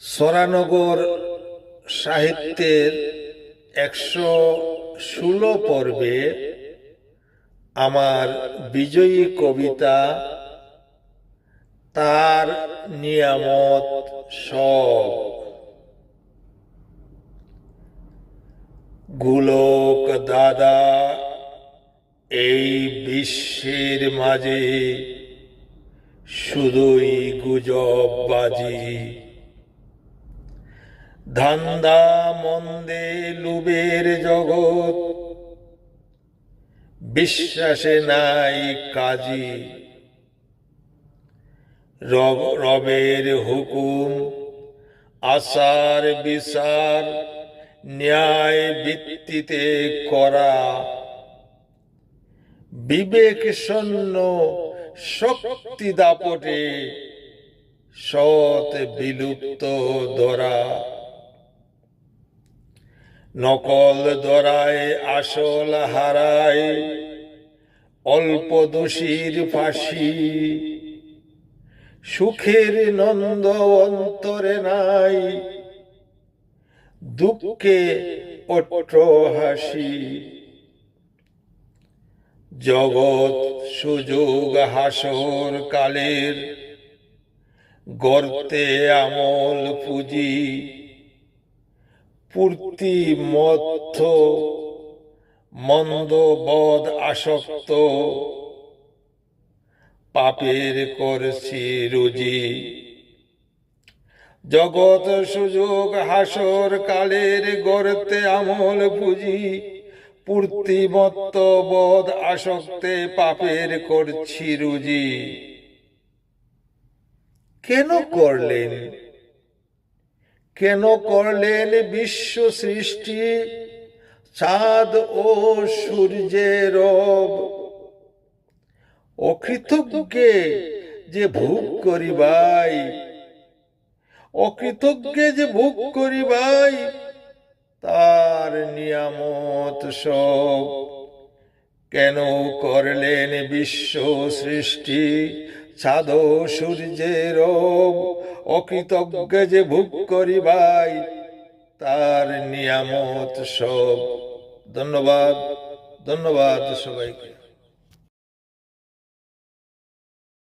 সরানগর সাহিত্যের ১১৬ পর্বে আমার বিজয়ী কবিতা তার নিয়ামত সব। গোলক দাদা এই বিশ্বের মাঝে শুধুই গুজব বাজি, ধান্দা মন্দে লুবের জগৎ, বিশ্বাসে নাই কাজী। রবের হুকুম আচার বিচার ন্যায় ভিত্তিতে করা, বিবেক শূন্য শক্তি দাপটে সৎ বিলুপ্ত ধরা। নকল ধরায় আসল হারায়, অল্প দোষীর ফাঁসি। সুখের নন্দ অন্তরে নাই, দুঃখে অট্ট হাসি। জগৎ সুযোগ হাসর কালের, গর্তে আমল পুঁজি। পূর্তি মথ মন্দ বদ আসক্ত, পাপের করছি রুজি। জগৎ সুযোগ হাসর কালের, গর্তে আমল পুঁজি। পূর্তি মত্ত বদ আসক্তে, পাপের করছি রুজি। কেন করলেন বিশ্ব সৃষ্টি, চাঁদ ও সূর্যের রব? অকৃতজ্ঞে যে ভোগ করি ভাই, অকৃতজ্ঞে যে ভোগ করি ভাই, তার নিয়ামত সব। কেন করলেন বিশ্ব সৃষ্টি, চাঁদ ও সূর্যের রব? অকৃতজ্ঞে যে ভোগ করি ভাই, তার নিয়ামত সব। ধন্যবাদ সবাইকে।